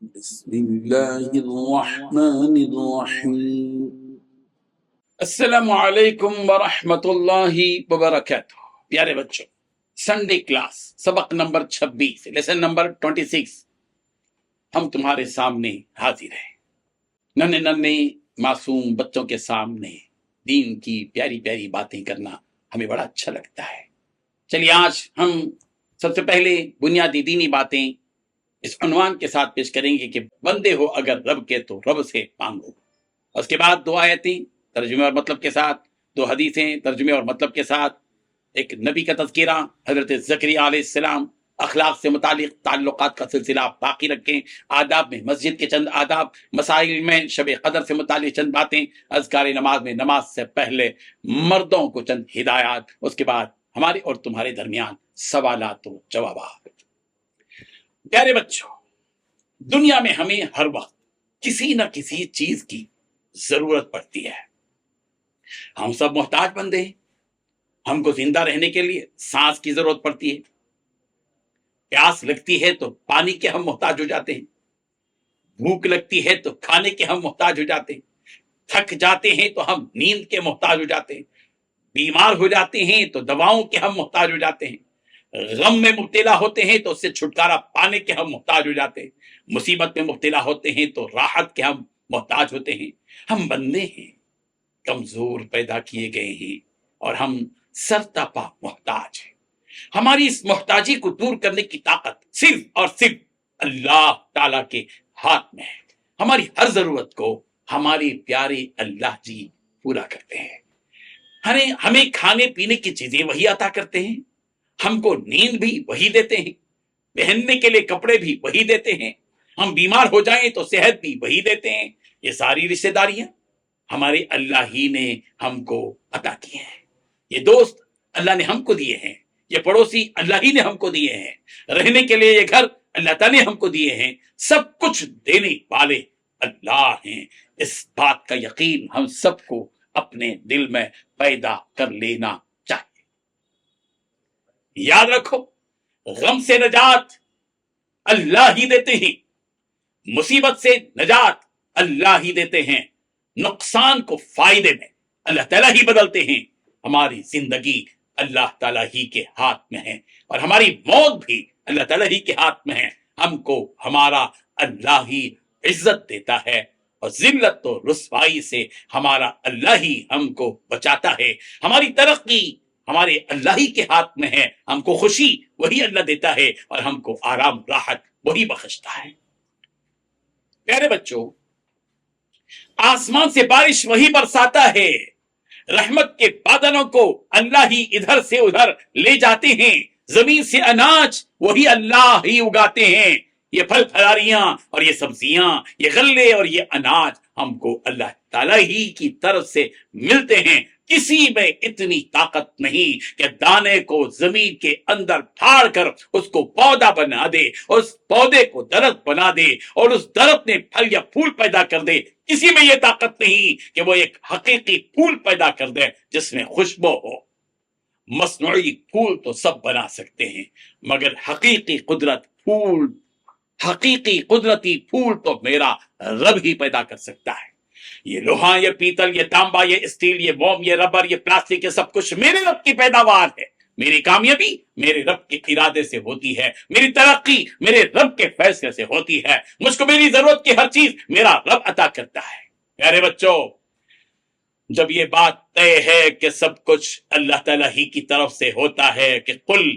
بسم اللہ الرحمن الرحیم۔ السلام علیکم ورحمۃ اللہ وبرکاتہ۔ پیارے بچوں، سنڈے کلاس سبق نمبر 26 لیسن نمبر 26 ہم تمہارے سامنے حاضر ہیں۔ ننے ننے معصوم بچوں کے سامنے دین کی پیاری پیاری باتیں کرنا ہمیں بڑا اچھا لگتا ہے۔ چلیے آج ہم سب سے پہلے بنیادی دینی باتیں اس عنوان کے ساتھ پیش کریں گے کہ بندے ہو اگر رب کے تو رب سے مانگو۔ اس کے بعد 2 آیتیں ترجمے اور مطلب کے ساتھ، 2 حدیثیں ترجمے اور مطلب کے ساتھ، ایک نبی کا تذکرہ حضرت زکریا علیہ السلام، اخلاق سے متعلق تعلقات کا سلسلہ باقی رکھیں، آداب میں مسجد کے چند آداب، مسائل میں شب قدر سے متعلق چند باتیں، اذکار نماز میں نماز سے پہلے مردوں کو چند ہدایات، اس کے بعد ہمارے اور تمہارے درمیان سوالات و جوابات۔ پیارے بچوں، دنیا میں ہمیں ہر وقت کسی نہ کسی چیز کی ضرورت پڑتی ہے۔ ہم سب محتاج بندے ہیں۔ ہم کو زندہ رہنے کے لیے سانس کی ضرورت پڑتی ہے، پیاس لگتی ہے تو پانی کے ہم محتاج ہو جاتے ہیں، بھوک لگتی ہے تو کھانے کے ہم محتاج ہو جاتے ہیں، تھک جاتے ہیں تو ہم نیند کے محتاج ہو جاتے ہیں، بیمار ہو جاتے ہیں تو دواؤں کے ہم محتاج ہو جاتے ہیں، غم میں مبتلا ہوتے ہیں تو اس سے چھٹکارا پانے کے ہم محتاج ہو جاتے ہیں، مصیبت میں مبتلا ہوتے ہیں تو راحت کے ہم محتاج ہوتے ہیں۔ ہم بندے ہیں، کمزور پیدا کیے گئے ہیں اور ہم سرتاپا محتاج ہیں۔ ہماری اس محتاجی کو دور کرنے کی طاقت صرف اور صرف اللہ تعالی کے ہاتھ میں ہے۔ ہماری ہر ضرورت کو ہمارے پیارے اللہ جی پورا کرتے ہیں۔ ہمیں کھانے پینے کی چیزیں وہی عطا کرتے ہیں، ہم کو نیند بھی وہی دیتے ہیں، پہننے کے لیے کپڑے بھی وہی دیتے ہیں، ہم بیمار ہو جائیں تو صحت بھی وہی دیتے ہیں۔ یہ ساری رشتہ داریاں ہمارے اللہ ہی نے ہم کو عطا کی ہیں۔ یہ دوست اللہ نے ہم کو دیے ہیں، یہ پڑوسی اللہ ہی نے ہم کو دیے ہیں، رہنے کے لیے یہ گھر اللہ تعالیٰ نے ہم کو دیے ہیں۔ سب کچھ دینے والے اللہ ہیں۔ اس بات کا یقین ہم سب کو اپنے دل میں پیدا کر لینا چاہیے۔ یاد رکھو، غم سے نجات اللہ ہی دیتے ہیں، مصیبت سے نجات اللہ ہی دیتے ہیں، نقصان کو فائدے میں اللہ تعالیٰ ہی بدلتے ہیں۔ ہماری زندگی اللہ تعالیٰ ہی کے ہاتھ میں ہے اور ہماری موت بھی اللہ تعالیٰ ہی کے ہاتھ میں ہے۔ ہم کو ہمارا اللہ ہی عزت دیتا ہے اور ذلت و رسوائی سے ہمارا اللہ ہی ہم کو بچاتا ہے۔ ہماری ترقی ہمارے اللہ ہی کے ہاتھ میں ہے، ہم کو خوشی وہی اللہ دیتا ہے اور ہم کو آرام راحت وہی بخشتا ہے۔ پیارے بچوں، آسمان سے بارش وہی برساتا ہے، رحمت کے بادلوں کو اللہ ہی ادھر سے ادھر لے جاتے ہیں، زمین سے اناج وہی اللہ ہی اگاتے ہیں۔ یہ پھل پھلاریاں اور یہ سبزیاں، یہ غلے اور یہ اناج ہم کو اللہ تعالیٰ ہی کی طرف سے ملتے ہیں۔ کسی میں اتنی طاقت نہیں کہ دانے کو زمین کے اندر پھاڑ کر اس کو پودا بنا دے، اس پودے کو درخت بنا دے اور اس درخت میں پھل یا پھول پیدا کر دے۔ کسی میں یہ طاقت نہیں کہ وہ ایک حقیقی پھول پیدا کر دے جس میں خوشبو ہو۔ مصنوعی پھول تو سب بنا سکتے ہیں، مگر حقیقی قدرتی پھول تو میرا رب ہی پیدا کر سکتا ہے۔ یہ لوہا، یہ پیتل، یہ تانبا، یہ اسٹیل، یہ موم، یہ ربر، یہ پلاسٹک، یہ سب کچھ میرے رب کی پیداوار ہے۔ میری کامیابی میرے رب کے ارادے سے ہوتی ہے، میری ترقی میرے رب کے فیصلے سے ہوتی ہے، مجھ کو میری ضرورت کی ہر چیز میرا رب عطا کرتا ہے۔ پیارے بچوں، جب یہ بات طے ہے کہ سب کچھ اللہ تعالیٰ ہی کی طرف سے ہوتا ہے کہ قل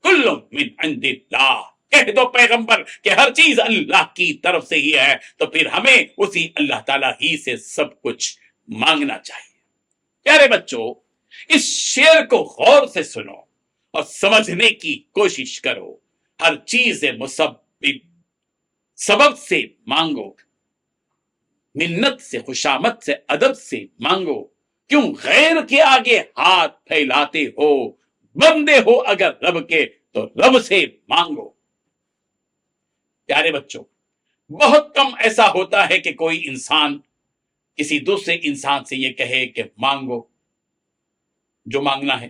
کل من عند اللہ، کہہ دو پیغمبر کہ ہر چیز اللہ کی طرف سے ہی ہے، تو پھر ہمیں اسی اللہ تعالیٰ ہی سے سب کچھ مانگنا چاہیے۔ پیارے بچوں، اس شعر کو غور سے سنو اور سمجھنے کی کوشش کرو۔ ہر چیز مسبب سبب سے مانگو، منت سے، خوشامد سے، ادب سے مانگو، کیوں غیر کے آگے ہاتھ پھیلاتے ہو؟ بندے ہو اگر رب کے تو رب سے مانگو۔ پیارے بچوں، بہت کم ایسا ہوتا ہے کہ کوئی انسان کسی دوسرے انسان سے یہ کہے کہ مانگو جو مانگنا ہے۔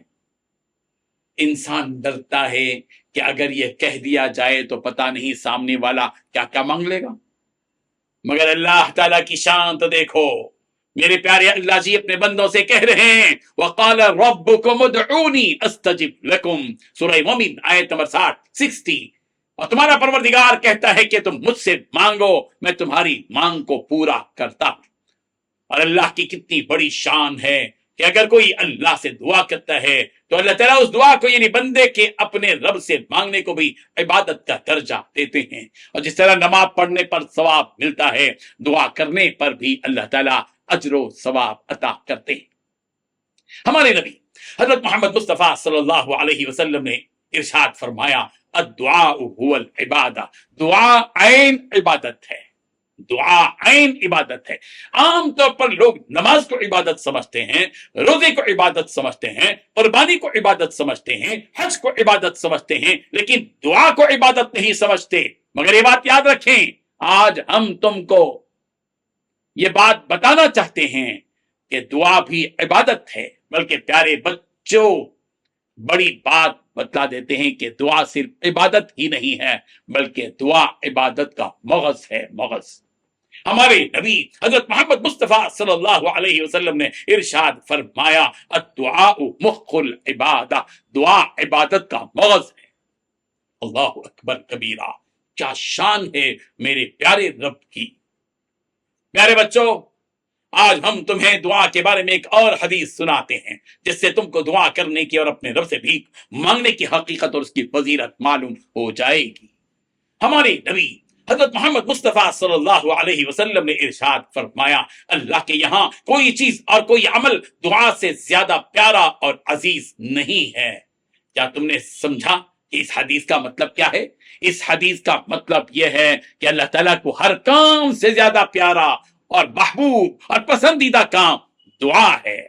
انسان ڈرتا ہے کہ اگر یہ کہہ دیا جائے تو پتہ نہیں سامنے والا کیا کیا مانگ لے گا، مگر اللہ تعالیٰ کی شان تو دیکھو، میرے پیارے اللہ جی اپنے بندوں سے کہہ رہے ہیں وَقَالَ رَبُّكُمُ ادْعُونِي أَسْتَجِبْ لَكُمْ، سورہ مومن آیت نمبر 60 اور تمہارا پروردگار کہتا ہے کہ تم مجھ سے مانگو، میں تمہاری مانگ کو پورا کرتا ہوں۔ اور اللہ کی کتنی بڑی شان ہے کہ اگر کوئی اللہ سے دعا کرتا ہے تو اللہ تعالیٰ اس دعا کو یعنی بندے کے اپنے رب سے مانگنے کو بھی عبادت کا درجہ دیتے ہیں۔ اور جس طرح نماز پڑھنے پر ثواب ملتا ہے، دعا کرنے پر بھی اللہ تعالیٰ اجر و ثواب عطا کرتے ہیں۔ ہمارے نبی حضرت محمد مصطفیٰ صلی اللہ علیہ وسلم نے ارشاد فرمایا الدعاء هو العبادہ، دعا عین عبادت ہے، دعا عین عبادت ہے۔ عام طور پر لوگ نماز کو عبادت سمجھتے ہیں، روزے کو عبادت سمجھتے ہیں، قربانی کو عبادت سمجھتے ہیں، حج کو عبادت سمجھتے ہیں، لیکن دعا کو عبادت نہیں سمجھتے۔ مگر یہ بات یاد رکھیں، آج ہم تم کو یہ بات بتانا چاہتے ہیں کہ دعا بھی عبادت ہے، بلکہ پیارے بچوں بڑی بات بتلا دیتے ہیں کہ دعا صرف عبادت ہی نہیں ہے بلکہ دعا عبادت کا مغز ہے، مغز۔ ہمارے نبی حضرت محمد مصطفیٰ صلی اللہ علیہ وسلم نے ارشاد فرمایا الدعاء مخ العبادہ، دعا عبادت کا مغز ہے۔ اللہ اکبر کبیرہ، کیا شان ہے میرے پیارے رب کی۔ پیارے بچوں، آج ہم تمہیں دعا کے بارے میں ایک اور حدیث سناتے ہیں جس سے تم کو دعا کرنے کی اور اپنے رب سے بھیک مانگنے کی حقیقت اور اس کی فضیلت معلوم ہو جائے گی۔ ہمارے نبی حضرت محمد مصطفیٰ صلی اللہ علیہ وسلم نے ارشاد فرمایا اللہ کے یہاں کوئی چیز اور کوئی عمل دعا سے زیادہ پیارا اور عزیز نہیں ہے۔ کیا تم نے سمجھا کہ اس حدیث کا مطلب کیا ہے؟ اس حدیث کا مطلب یہ ہے کہ اللہ تعالیٰ کو ہر کام سے زیادہ پیارا اور محبوب اور پسندیدہ کام دعا ہے۔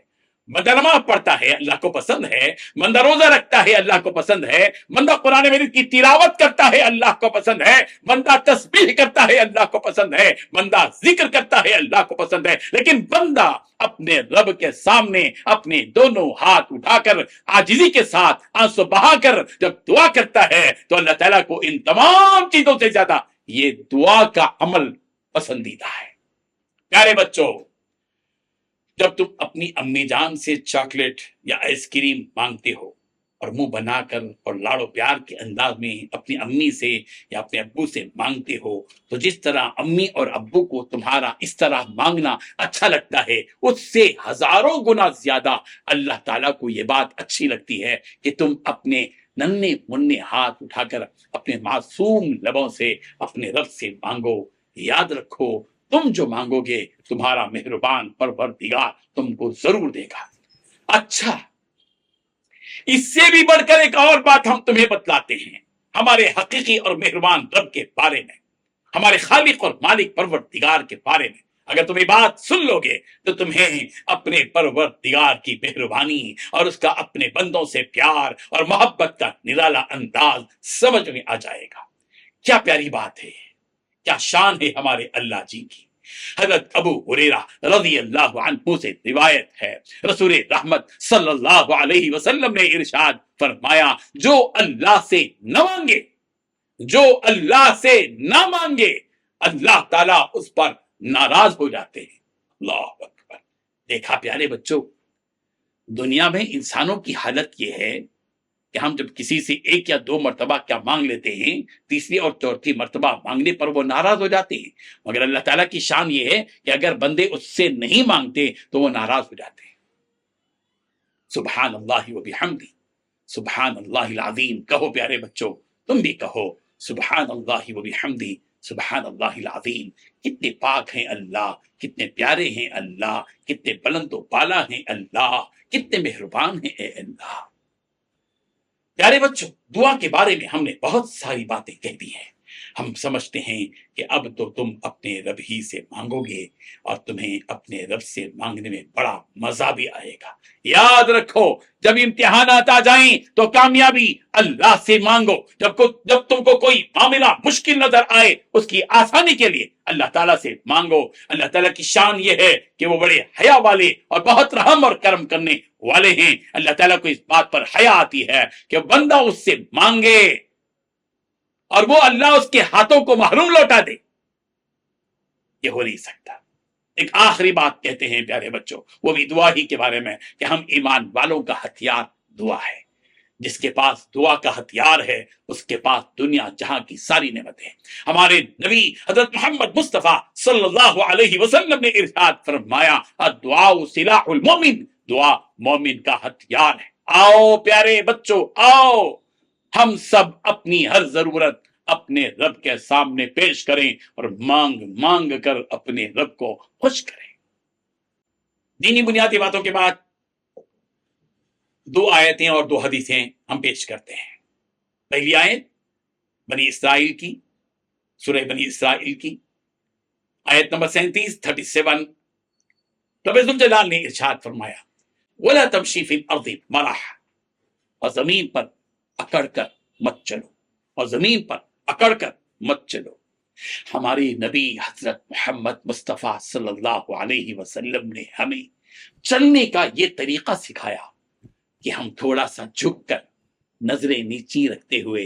بندہ نماز پڑھتا ہے اللہ کو پسند ہے، بندہ روزہ رکھتا ہے اللہ کو پسند ہے، بندہ قرآن مجید کی تلاوت کرتا ہے اللہ کو پسند ہے، بندہ تسبیح کرتا ہے اللہ کو پسند ہے، بندہ ذکر کرتا ہے اللہ کو پسند ہے۔ لیکن بندہ اپنے رب کے سامنے اپنے دونوں ہاتھ اٹھا کر عاجزی کے ساتھ آنسو بہا کر جب دعا کرتا ہے تو اللہ تعالیٰ کو ان تمام چیزوں سے زیادہ یہ دعا کا عمل پسندیدہ ہے۔ پیارے بچوں، جب تم اپنی امی جان سے چاکلیٹ یا آئس کریم مانگتے ہو اور منہ بنا کر اور لاڑ و پیار کے انداز میں اپنی امی سے یا اپنے ابو سے مانگتے ہو تو جس طرح امی اور ابو کو تمہارا اس طرح مانگنا اچھا لگتا ہے اس سے ہزاروں گنا زیادہ اللہ تعالیٰ کو یہ بات اچھی لگتی ہے کہ تم اپنے ننھے منھے ہاتھ اٹھا کر اپنے معصوم لبوں سے اپنے رب سے مانگو۔ یاد رکھو تم جو مانگو گے تمہارا مہربان پروردگار تم کو ضرور دے گا۔ اچھا، اس سے بھی بڑھ کر ایک اور بات ہم تمہیں بتلاتے ہیں ہمارے حقیقی اور مہربان رب کے بارے میں، ہمارے خالق اور مالک پروردگار کے بارے میں۔ اگر تم یہ بات سن لو گے تو تمہیں اپنے پروردگار کی مہربانی اور اس کا اپنے بندوں سے پیار اور محبت کا نرالا انداز سمجھ میں آ جائے گا۔ کیا پیاری بات ہے، کیا شان ہے ہمارے اللہ جی کی۔ حضرت ابو ہریرہ رضی اللہ عنہ سے روایت ہے رسول رحمت صلی اللہ علیہ وسلم نے ارشاد فرمایا جو اللہ سے نہ مانگے، جو اللہ سے نہ مانگے اللہ تعالیٰ اس پر ناراض ہو جاتے ہیں۔ اللہ اکبر۔ دیکھا پیارے بچوں، دنیا میں انسانوں کی حالت یہ ہے کہ ہم جب کسی سے ایک یا دو مرتبہ کیا مانگ لیتے ہیں، تیسری اور چوتھی مرتبہ مانگنے پر وہ ناراض ہو جاتے ہیں، مگر اللہ تعالیٰ کی شان یہ ہے کہ اگر بندے اس سے نہیں مانگتے تو وہ ناراض ہو جاتے ہیں۔ سبحان اللہ و بحمدہ، سبحان اللہ العظیم۔ کہو پیارے بچوں، تم بھی کہو سبحان اللہ و بحمدہ، سبحان اللہ العظیم۔ کتنے پاک ہیں اللہ، کتنے پیارے ہیں اللہ، کتنے بلند و بالا ہیں اللہ، کتنے مہربان ہیں اے اللہ۔ پیارے بچوں، دعا کے بارے میں ہم نے بہت ساری باتیں کہہ دی ہیں۔ ہم سمجھتے ہیں کہ اب تو تم اپنے رب ہی سے مانگو گے اور تمہیں اپنے رب سے مانگنے میں بڑا مزہ بھی آئے گا۔ یاد رکھو جب امتحانات آ جائیں تو کامیابی اللہ سے مانگو۔ جب تم کو کوئی معاملہ مشکل نظر آئے اس کی آسانی کے لیے اللہ تعالیٰ سے مانگو۔ اللہ تعالیٰ کی شان یہ ہے کہ وہ بڑے حیا والے اور بہت رحم اور کرم کرنے والے ہیں۔ اللہ تعالیٰ کو اس بات پر حیا آتی ہے کہ بندہ اس سے مانگے اور وہ اللہ اس کے ہاتھوں کو محروم لوٹا دے۔ یہ ہو نہیں سکتا۔ ایک آخری بات کہتے ہیں پیارے بچوں، وہ بھی دعا ہی کے بارے میں، کہ ہم ایمان والوں کا ہتھیار دعا ہے۔ جس کے پاس دعا کا ہتھیار ہے اس کے پاس دنیا جہاں کی ساری نعمتیں ہیں۔ ہمارے نبی حضرت محمد مصطفیٰ صلی اللہ علیہ وسلم نے ارشاد فرمایا، الدعاء سلاح المومن، دعا مومن کا ہتھیار ہے۔ آؤ پیارے بچوں، آؤ ہم سب اپنی ہر ضرورت اپنے رب کے سامنے پیش کریں اور مانگ مانگ کر اپنے رب کو خوش کریں۔ دینی بنیادی باتوں کے بعد 2 آیتیں اور 2 حدیثیں ہم پیش کرتے ہیں۔ پہلی آیت بنی اسرائیل کی، سورہ بنی اسرائیل کی آیت نمبر 37 رب ذوالجلال نے ارشاد فرمایا، وَلَا تَمْشِي فِي الْأَرْضِ مَرَحًا، اور زمین پر اکڑ کر مت چلو، اور زمین پر اکڑ کر مت چلو۔ ہمارے نبی حضرت محمد مصطفیٰ صلی اللہ علیہ وسلم نے ہمیں چلنے کا یہ طریقہ سکھایا کہ ہم تھوڑا سا جھک کر نظریں نیچی رکھتے ہوئے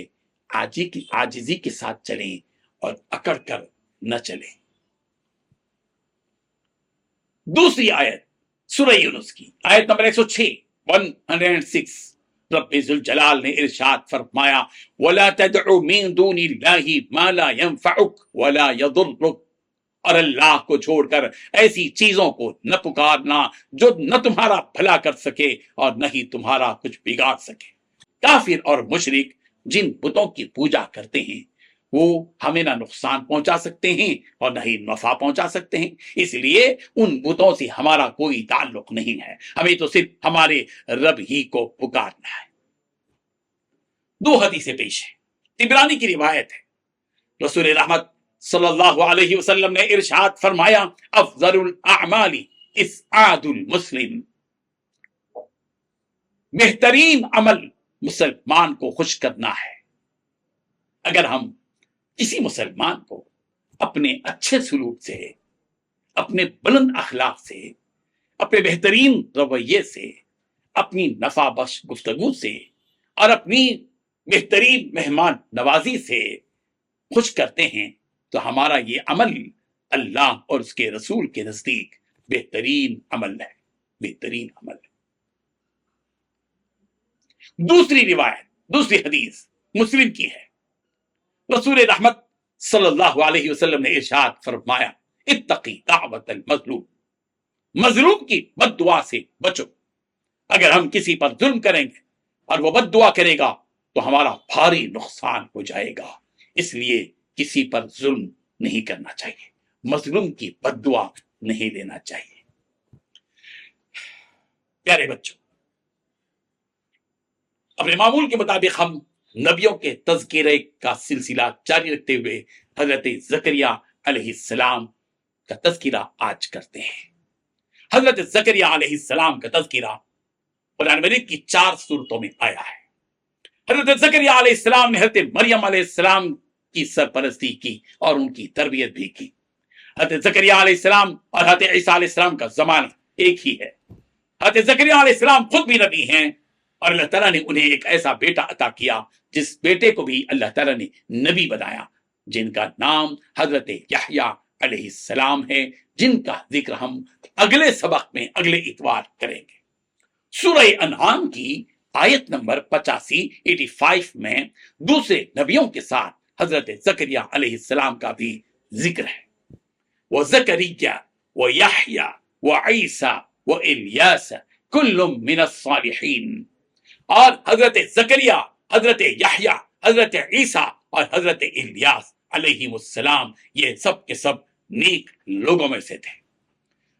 عاجزی کے ساتھ چلیں اور اکڑ کر نہ چلیں۔ دوسری آیت سورہ یونس کی آیت نمبر 106 رب ذوالجلال نے ارشاد فرمایا، وَلَا تَدْعُ مِن دُونِ اللَّهِ مَا لَا يَنفَعُكَ وَلَا يَضُرُّكَ، اور اللہ کو چھوڑ کر ایسی چیزوں کو نہ پکارنا جو نہ تمہارا بھلا کر سکے اور نہ ہی تمہارا کچھ بگاڑ سکے۔ کافر اور مشرک جن بتوں کی پوجا کرتے ہیں وہ ہمیں نہ نقصان پہنچا سکتے ہیں اور نہ ہی نفع پہنچا سکتے ہیں، اس لیے ان بتوں سے ہمارا کوئی تعلق نہیں ہے، ہمیں تو صرف ہمارے رب ہی کو پکارنا ہے۔ 2 حدیثیں پیش ہیں۔ طبرانی کی روایت ہے، رسول رحمت صلی اللہ علیہ وسلم نے ارشاد فرمایا، افضل الاعمال اسعاد المسلم، بہترین عمل مسلمان کو خوش کرنا ہے۔ اگر ہم کسی مسلمان کو اپنے اچھے سلوک سے، اپنے بلند اخلاق سے، اپنے بہترین رویے سے، اپنی نفع بخش گفتگو سے اور اپنی بہترین مہمان نوازی سے خوش کرتے ہیں تو ہمارا یہ عمل اللہ اور اس کے رسول کے نزدیک بہترین عمل ہے، بہترین عمل ہے۔ دوسری روایت، دوسری حدیث مسلم کی ہے، رسول رحمت صلی اللہ علیہ وسلم نے ارشاد فرمایا، اتقی دعوت المظلوم، مظلوم کی بد دعا سے بچو۔ اگر ہم کسی پر ظلم کریں گے اور وہ بد دعا کرے گا تو ہمارا بھاری نقصان ہو جائے گا، اس لیے کسی پر ظلم نہیں کرنا چاہیے، مظلوم کی بد دعا نہیں لینا چاہیے۔ پیارے بچوں، اپنے معمول کے مطابق ہم نبیوں کے تذکرے کا سلسلہ جاری رکھتے ہوئے حضرت زکریا علیہ السلام کا تذکرہ آج کرتے ہیں۔ حضرت زکریا علیہ السلام کا تذکرہ قرآن مجید کی 4 سورتوں میں آیا ہے۔ حضرت زکریا علیہ السلام نے حضرت مریم علیہ السلام کی سرپرستی کی اور ان کی تربیت بھی کی۔ حضرت زکریا علیہ السلام اور حضرت عیسیٰ علیہ السلام کا زمانہ ایک ہی ہے۔ حضرت زکریا علیہ السلام خود بھی نبی ہیں اور اللہ تعالیٰ نے انہیں ایک ایسا بیٹا عطا کیا جس بیٹے کو بھی اللہ تعالیٰ نے نبی بنایا، جن کا نام حضرت یحییٰ علیہ السلام ہے، جن کا ذکر ہم اگلے سبق میں اگلے اتوار کریں گے۔ سورہ انعام کی آیت نمبر 85 میں دوسرے نبیوں کے ساتھ حضرت زکریا علیہ السلام کا بھی ذکر ہے۔ وَزَكَرِيَّا وَيَحْيَا وَعِيسَى وَإِلْيَاسَ كُلٌّ مِّنَ الصَّالِحِينَ، اور حضرت زکریا، حضرت یحییٰ، حضرت عیسیٰ اور حضرت الیاس علیہ السلام یہ سب کے سب نیک لوگوں میں سے تھے۔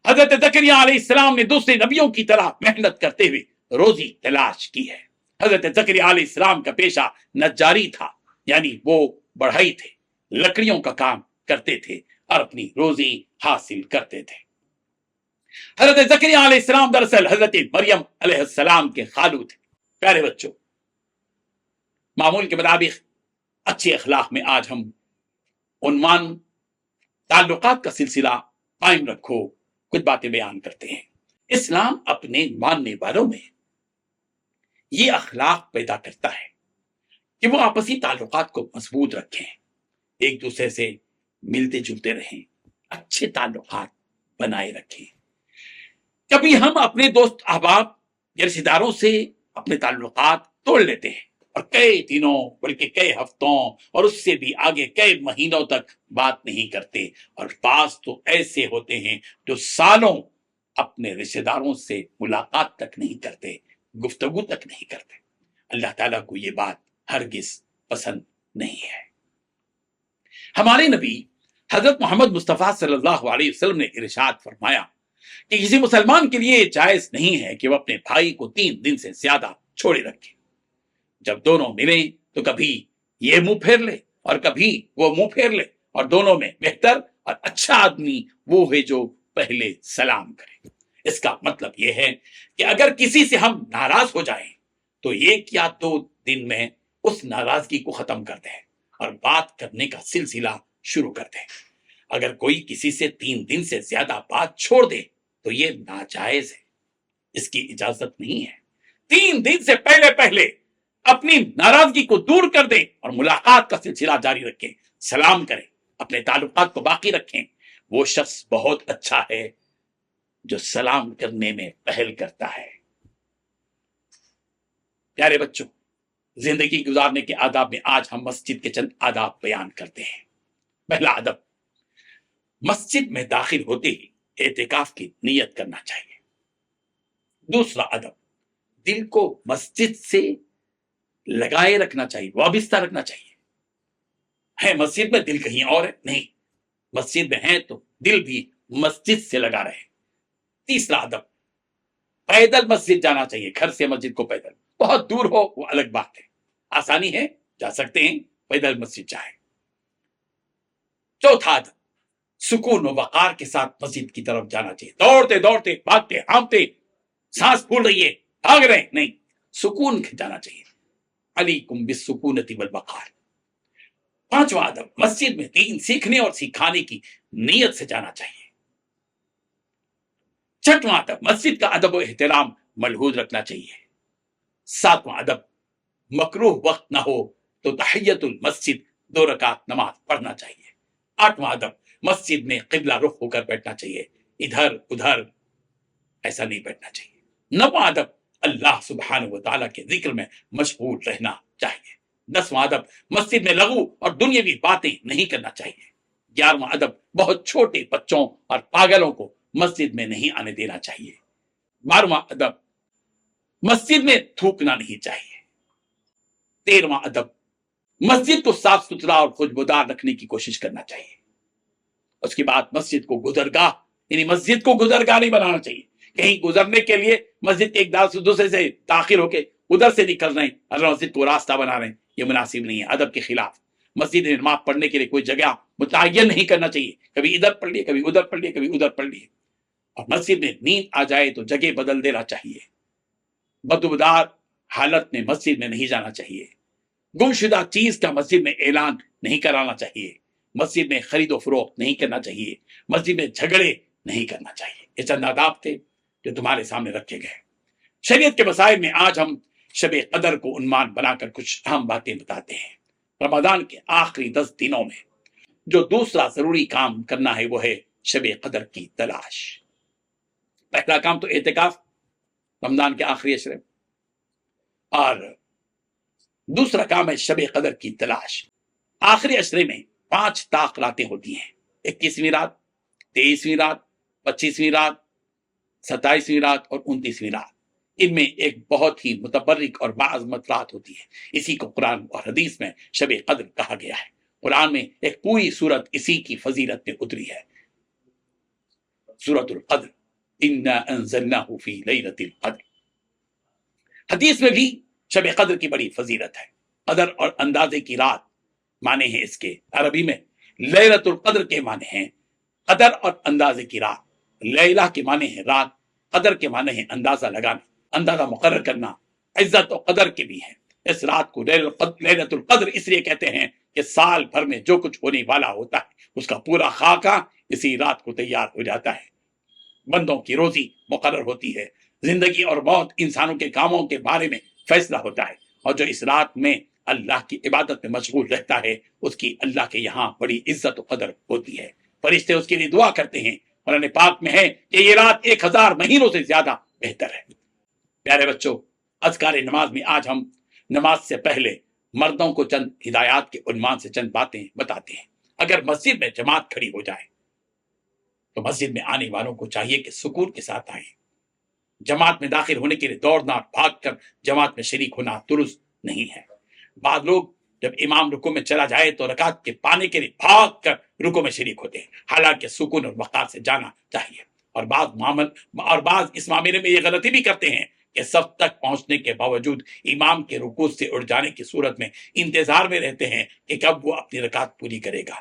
حضرت زکریا علیہ السلام نے دوسرے نبیوں کی طرح محنت کرتے ہوئے روزی تلاش کی ہے۔ حضرت زکریا علیہ السلام کا پیشہ نجاری تھا، یعنی وہ بڑھئی تھے، لکڑیوں کا کام کرتے تھے اور اپنی روزی حاصل کرتے تھے۔ حضرت زکریا علیہ السلام دراصل حضرت مریم علیہ السلام کے خالو تھے۔ پیارے بچوں، معمول کے مطابق اچھے اخلاق میں آج ہم عنوان تعلقات کا سلسلہ قائم رکھو کچھ باتیں بیان کرتے ہیں۔ اسلام اپنے ماننے والوں میں یہ اخلاق پیدا کرتا ہے کہ وہ آپسی تعلقات کو مضبوط رکھیں، ایک دوسرے سے ملتے جلتے رہیں، اچھے تعلقات بنائے رکھیں. کبھی ہم اپنے دوست احباب یا رشتے داروں سے اپنے تعلقات توڑ لیتے ہیں اور کئی دنوں بلکہ کئی ہفتوں اور اس سے بھی آگے کئی مہینوں تک بات نہیں کرتے, اور بعض تو ایسے ہوتے ہیں جو سالوں اپنے رشتے داروں سے ملاقات تک نہیں کرتے, گفتگو تک نہیں کرتے. اللہ تعالیٰ کو یہ بات ہرگز پسند نہیں ہے. ہمارے نبی حضرت محمد مصطفیٰ صلی اللہ علیہ وسلم نے ارشاد فرمایا کہ کسی مسلمان کے لیے جائز نہیں ہے کہ وہ اپنے بھائی کو 3 دن سے زیادہ چھوڑے رکھے. جب دونوں ملیں تو کبھی یہ منہ پھیر لے اور کبھی وہ منہ پھیر لے, اور دونوں میں بہتر اور اچھا آدمی وہ ہے جو پہلے سلام کرے. اس کا مطلب یہ ہے کہ اگر کسی سے ہم ناراض ہو جائیں تو 1 یا 2 دن میں اس ناراضگی کو ختم کر دیں اور بات کرنے کا سلسلہ شروع کر دیں. اگر کوئی کسی سے 3 دن سے زیادہ بات چھوڑ دے تو یہ ناجائز ہے, اس کی اجازت نہیں ہے. 3 دن سے پہلے اپنی ناراضگی کو دور کر دیں اور ملاقات کا سلسلہ جاری رکھیں, سلام کریں, اپنے تعلقات کو باقی رکھیں. وہ شخص بہت اچھا ہے جو سلام کرنے میں پہل کرتا ہے. پیارے بچوں, زندگی گزارنے کے آداب میں آج ہم مسجد کے چند آداب بیان کرتے ہیں. پہلا ادب, مسجد میں داخل ہوتے ہی اعتکاف کی نیت کرنا چاہیے. دوسرا ادب, دل کو مسجد سے لگائے رکھنا چاہیے, وابستہ رکھنا چاہیے. ہے مسجد میں, دل کہیں اور ہے نہیں, مسجد میں ہے تو دل بھی مسجد سے لگا رہے. تیسرا ادب, پیدل مسجد جانا چاہیے. گھر سے مسجد کو پیدل, بہت دور ہو وہ الگ بات ہے, آسانی ہے جا سکتے ہیں, پیدل مسجد جائیں. چوتھا ادب, سکون و وقار کے ساتھ مسجد کی طرف جانا چاہیے. دوڑتے دوڑتے, بھاگتے ہانپتے, سانس پھول رہی ہے, بھاگ رہے ہیں, نہیں, سکون سے جانا چاہیے. علیکم بالسکونۃ والوقار. پانچواں ادب, مسجد میں دین سیکھنے اور سکھانے کی نیت سے جانا چاہیے. چھٹواں ادب, مسجد کا ادب و احترام ملحوظ رکھنا چاہیے. ساتواں ادب, مکروہ وقت نہ ہو تو تحیت المسجد 2 رکعت نماز پڑھنا چاہیے. آٹھواں ادب, مسجد میں قبلہ رخ ہو کر بیٹھنا چاہیے, ادھر ادھر ایسا نہیں بیٹھنا چاہیے. نواں ادب, اللہ سبحانہ و تعالیٰ کے ذکر میں مشغول رہنا چاہیے. 10واں ادب, مسجد میں لغو اور دنیاوی باتیں نہیں کرنا چاہیے. 11واں ادب, بہت چھوٹے بچوں اور پاگلوں کو مسجد میں نہیں آنے دینا چاہیے. 12واں ادب, مسجد میں تھوکنا نہیں چاہیے. 13واں ادب, مسجد کو صاف ستھرا اور خوشبودار رکھنے کی کوشش کرنا چاہیے. اس کے بعد مسجد کو گزرگاہ, یعنی مسجد کو گزرگاہ نہیں بنانا چاہیے. کہیں گزرنے کے لیے مسجد کے ایک دار سے دوسرے سے داخل ہو کے ادھر سے نکل رہے ہیں اور مسجد کو راستہ بنا رہے ہیں, یہ مناسب نہیں ہے, ادب کے خلاف. مسجد میں نماز پڑھنے کے لیے کوئی جگہ متعین نہیں کرنا چاہیے, کبھی ادھر پڑھ لیے, کبھی ادھر پڑھ لیے, کبھی ادھر پڑھ لیے. اور مسجد میں نیند آ جائے تو جگہ بدل دینا چاہیے. بدبودار حالت میں مسجد میں نہیں جانا چاہیے. گمشدہ چیز کا مسجد میں اعلان نہیں کرانا چاہیے. مسجد میں خرید و فروخت نہیں کرنا چاہیے. مسجد میں جھگڑے نہیں کرنا چاہیے. یہ چند آداب تھے جو تمہارے سامنے رکھے گئے. شریعت کے مسائل میں آج ہم شب قدر کو عنوان بنا کر کچھ اہم باتیں بتاتے ہیں. رمضان کے آخری 10 دنوں میں جو دوسرا ضروری کام کرنا ہے وہ ہے شب قدر کی تلاش. پہلا کام تو اعتکاف رمضان کے آخری عشرے, اور دوسرا کام ہے شب قدر کی تلاش. آخری عشرے میں 5 طاق راتیں ہوتی ہیں, 21ویں رات, 23ویں رات, 25ویں رات, 27ویں رات اور 29ویں رات. ان میں ایک بہت ہی متبرک اور باعظمت رات ہوتی ہے. اسی کو قرآن اور حدیث میں شب قدر کہا گیا ہے. قرآن میں ایک پوری سورت اسی کی فضیلت میں اتری ہے, سورۃ القدر, انا انزلناہ فی لیلۃ القدر. حدیث میں بھی شب قدر کی بڑی فضیلت ہے. قدر اور اندازے کی رات معنی ہے اس کے عربی میں. لیلۃ القدر کے معنی ہیں قدر اور اندازے کی رات. لیلہ کے معنی ہے رات, قدر کے معنی ہے اندازہ لگانا, اندازہ مقرر کرنا. عزت و قدر کے بھی ہیں. اس رات کو لیلۃ القدر اس لیے کہتے ہیں کہ سال بھر میں جو کچھ ہونے والا ہوتا ہے اس کا پورا خاکہ اسی رات کو تیار ہو جاتا ہے. بندوں کی روزی مقرر ہوتی ہے, زندگی اور موت, انسانوں کے کاموں کے بارے میں فیصلہ ہوتا ہے, اور جو اس رات میں اللہ کی عبادت میں مشغول رہتا ہے اس کی اللہ کے یہاں بڑی عزت و قدر ہوتی ہے. فرشتے اس کے لیے دعا کرتے ہیں۔ قرآن پاک میں ہے کہ یہ رات 1000 مہینوں سے زیادہ بہتر ہے۔ پیارے بچوں، اذکار نماز میں آج ہم نماز سے پہلے مردوں کو چند ہدایات کے عنوان سے چند باتیں بتاتے ہیں۔ اگر مسجد میں جماعت کھڑی ہو جائے تو مسجد میں آنے والوں کو چاہیے کہ سکون کے ساتھ آئیں۔ جماعت میں داخل ہونے کے لیے دوڑنا، بھاگ کر جماعت میں شریک ہونا درست نہیں ہے۔ بعض لوگ جب امام رکوع میں چلا جائے تو رکعت کے پانے کے لیے بھاگ کر رکوع میں شریک ہوتے ہیں، حالانکہ سکون اور وقار سے جانا چاہیے۔ اور بعض اس معاملے میں یہ غلطی بھی کرتے ہیں کہ صف تک پہنچنے کے باوجود امام کے رکوع سے اٹھ جانے کی صورت میں انتظار میں رہتے ہیں کہ کب وہ اپنی رکعت پوری کرے گا،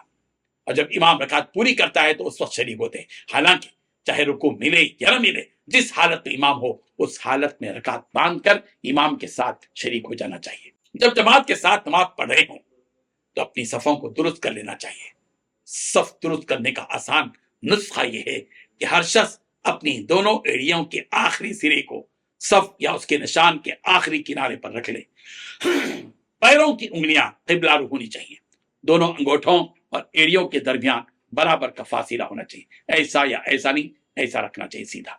اور جب امام رکعت پوری کرتا ہے تو اس وقت شریک ہوتے ہیں، حالانکہ چاہے رکوع ملے یا نہ ملے، جس حالت میں امام ہو اس حالت میں رکعت باندھ کر امام کے ساتھ شریک ہو جانا چاہیے۔ جب جماعت کے ساتھ نماز پڑھ رہے ہوں تو اپنی صفوں کو درست کر لینا چاہیے۔ صف درست کرنے کا آسان نسخہ یہ ہے کہ ہر شخص اپنی دونوں ایڑیوں کے آخری سرے کو صف یا اس کے نشان کے آخری کنارے پر رکھ لے۔ پیروں کی انگلیاں قبلہ رخ ہونی چاہیے۔ دونوں انگوٹھوں اور ایڑیوں کے درمیان برابر کا فاصلہ ہونا چاہیے، ایسا یا ایسا نہیں، ایسا رکھنا چاہیے سیدھا۔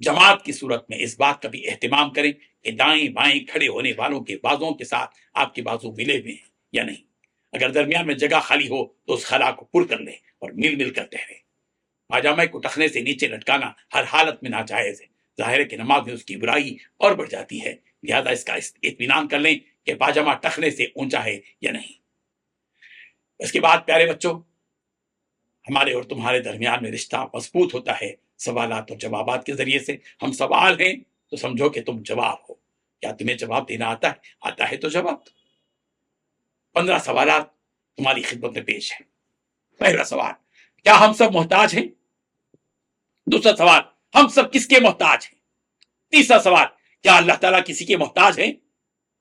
جماعت کی صورت میں اس بات کا بھی اہتمام کریں کہ دائیں بائیں کھڑے ہونے والوں کے بازوؤں کے ساتھ آپ کے بازو ملے ہوئے ہیں یا نہیں۔ اگر درمیان میں جگہ خالی ہو تو اس خلا کو پر کر لیں اور مل مل کر ٹہریں۔ پاجامے کو ٹخنے سے نیچے لٹکانا ہر حالت میں ناجائز ہے۔ ظاہر ہے کہ نماز میں اس کی برائی اور بڑھ جاتی ہے، لہذا اس کا اطمینان کر لیں کہ پاجامہ ٹخنے سے اونچا ہے یا نہیں۔ اس کے بعد پیارے بچوں، ہمارے اور تمہارے درمیان میں رشتہ مضبوط ہوتا ہے سوالات اور جوابات کے ذریعے سے۔ ہم سوال ہیں تو سمجھو کہ تم جواب ہو۔ کیا تمہیں جواب دینا آتا ہے؟ آتا ہے تو جواب دو۔ 15 سوالات تمہاری خدمت میں پیش ہیں۔ پہلا سوال، کیا ہم سب محتاج ہیں؟ دوسرا سوال، ہم سب کس کے محتاج ہیں؟ تیسرا سوال، کیا اللہ تعالیٰ کسی کے محتاج ہیں؟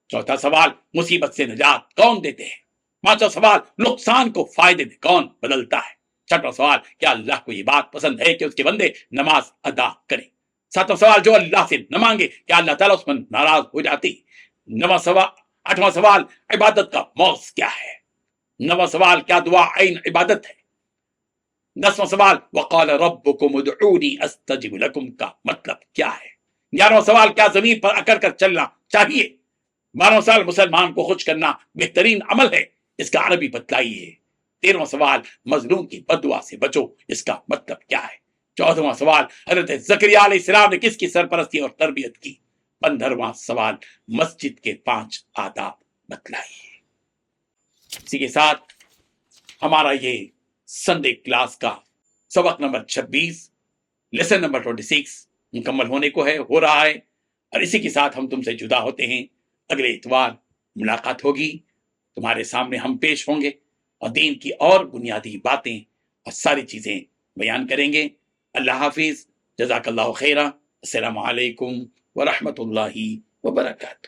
چوتھا سوال، مصیبت سے نجات کون دیتے ہیں؟ پانچواں سوال، نقصان کو فائدے میں کون بدلتا ہے؟ چھٹا سوال، کیا اللہ کو یہ بات پسند ہے کہ اس کے بندے نماز ادا کریں؟ ساتواں سوال، جو اللہ سے نہ مانگے کیا اللہ تعالیٰ اس پر ناراض ہو جاتے؟ آٹھواں سوال، عبادت کا موضوع کیا ہے؟ نواں سوال، کیا دعا عین عبادت ہے؟ 10واں سوال، وقال ربکم ادعونی استجب لکم کا مطلب کیا ہے؟ 11واں سوال، کیا زمین پر اکڑ کر چلنا چاہیے؟ 12واں سوال، مسلمان کو خوش کرنا بہترین عمل ہے، اس کا عربی بتلائیے۔ 13واں سوال، مظلوم کی بددعا سے بچو، اس کا مطلب کیا ہے؟ 14واں سوال، حضرت زکریا علیہ السلام نے کس کی سرپرستی اور تربیت کی؟ 15واں سوال، مسجد کے 5 آداب بتلائیے۔ اسی کے ساتھ ہمارا یہ سنڈے کلاس کا سبق نمبر 26 لیسن نمبر 26 مکمل ہونے کو ہے، ہو رہا ہے، اور اسی کے ساتھ ہم تم سے جدا ہوتے ہیں۔ اگلے اتوار ملاقات ہوگی، تمہارے سامنے ہم پیش ہوں گے اور دین کی اور بنیادی باتیں اور ساری چیزیں بیان کریں گے۔ اللہ حافظ، جزاک اللہ خیرہ، السلام علیکم ورحمۃ اللہ وبرکاتہ۔